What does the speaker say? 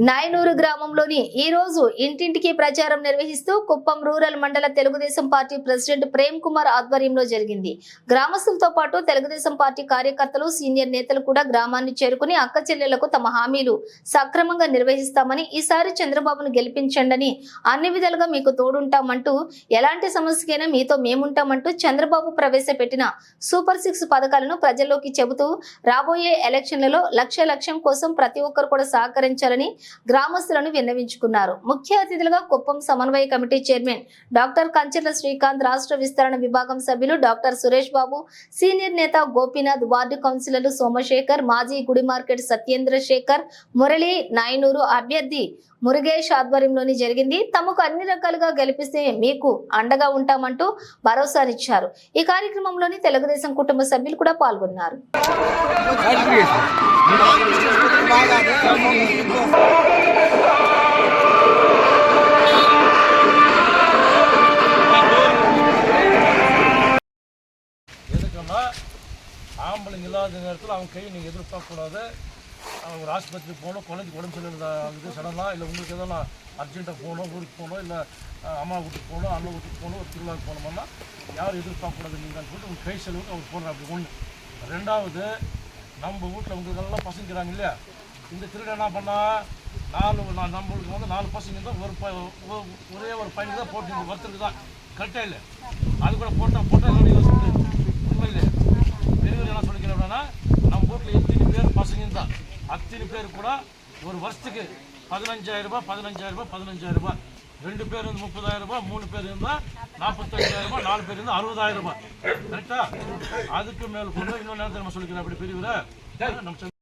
నాయనూరు గ్రామంలోని ఈ రోజు ఇంటింటికి ప్రచారం నిర్వహిస్తూ కుప్పం రూరల్ మండల తెలుగుదేశం పార్టీ ప్రెసిడెంట్ ప్రేమ్ కుమార్ ఆధ్వర్యంలో జరిగింది. గ్రామస్తులతో పాటు తెలుగుదేశం పార్టీ కార్యకర్తలు, సీనియర్ నేతలు కూడా గ్రామాన్ని చేరుకుని అక్క చెల్లెలకు తమ హామీలు సక్రమంగా నిర్వహిస్తామని, ఈసారి చంద్రబాబును గెలిపించండి, అన్ని విధాలుగా మీకు తోడుంటామంటూ, ఎలాంటి సమస్యకైనా మీతో మేముంటామంటూ చంద్రబాబు ప్రవేశపెట్టిన సూపర్ 6 పథకాలను ప్రజల్లోకి చెబుతూ రాబోయే ఎలక్షన్లలో లక్ష్యం కోసం ప్రతి ఒక్కరు కూడా సహకరించాలని గ్రామస్తులను విన్నవించుకున్నారు. ముఖ్య అతిథులుగా కుప్పం సమన్వయ committee chairman doctor Kancharla Srikanth, రాష్ట్ర విస్తరణ విభాగం సభ్యులు డాక్టర్ సురేష్ బాబు, సీనియర్ నేత గోపీనాథ్, వార్డు కౌన్సిలర్లు సోమశేఖర్, మాజీ గుడి మార్కెట్ సత్యేంద్ర శేఖర్, మురళి, నాయనూరు అభ్యర్థి మురుగేష్ ఆధ్వర్యంలోని జరిగింది. తమకు అన్ని రకాలుగా గెలిపిస్తే మీకు అండగా ఉంటామంటూ భరోసానిచ్చారు. ఈ కార్యక్రమంలోని తెలుగుదేశం కుటుంబ సభ్యులు కూడా పాల్గొన్నారు. ஆம்பளைங்க இல்லாத நேரத்தில் அவங்க கையை நீங்கள் எதிர்பார்க்கக்கூடாது. அவங்க ஒரு ஆஸ்பத்திரிக்கு போகணும், குழந்தைக்கு உடம்பு சரியில்லாத சடனாக, இல்லை உங்களுக்கு எதெல்லாம் அர்ஜென்ட்டாக போகணும், ஊருக்கு போகணும், இல்லை அம்மா வீட்டுக்கு போகணும், அண்ணன் வீட்டுக்கு போகணும், ஒரு திருவிழாவுக்கு போகணும்னா யாரும் எதிர்பார்க்கக்கூடாது. நீங்கள் சொல்லிட்டு உங்கள் கை செலவுக்கு அவங்க போடுற அப்படி ஒன்று. ரெண்டாவது, நம்ம வீட்டில் உங்களுக்கெல்லாம் பசங்கிறாங்க இல்லையா, இந்த திருவிழா என்ன பண்ணால் நம்மளுக்கு வந்து 4 பசங்க தான் ஒரே ஒரு பையனுக்கு தான் போட்டு ஒருத்தருக்கு தான் கரெக்டாக இல்லை. அது கூட போட்டால் உண்மை இல்லை. பெரியவர் என்ன சொல்லிக்கிறேன் அப்படின்னா, நம்ம வீட்டில் எத்தனை பேர் பசங்க தான் அத்தனை பேர் கூட ஒரு வருஷத்துக்கு 15,000 ரூபாய் 2 பேர் இருந்து 30,000 ரூபாய், 3 பேர் இருந்தால் 45,000 ரூபாய், 4 பேர் இருந்தால் 60,000 ரூபாய். கரெக்டா? அதுக்கு மேல் கொண்டு இன்னொரு நேரத்தில் நம்ம சொல்லிக்கிறேன். அப்படி பெரியவரை நம்ம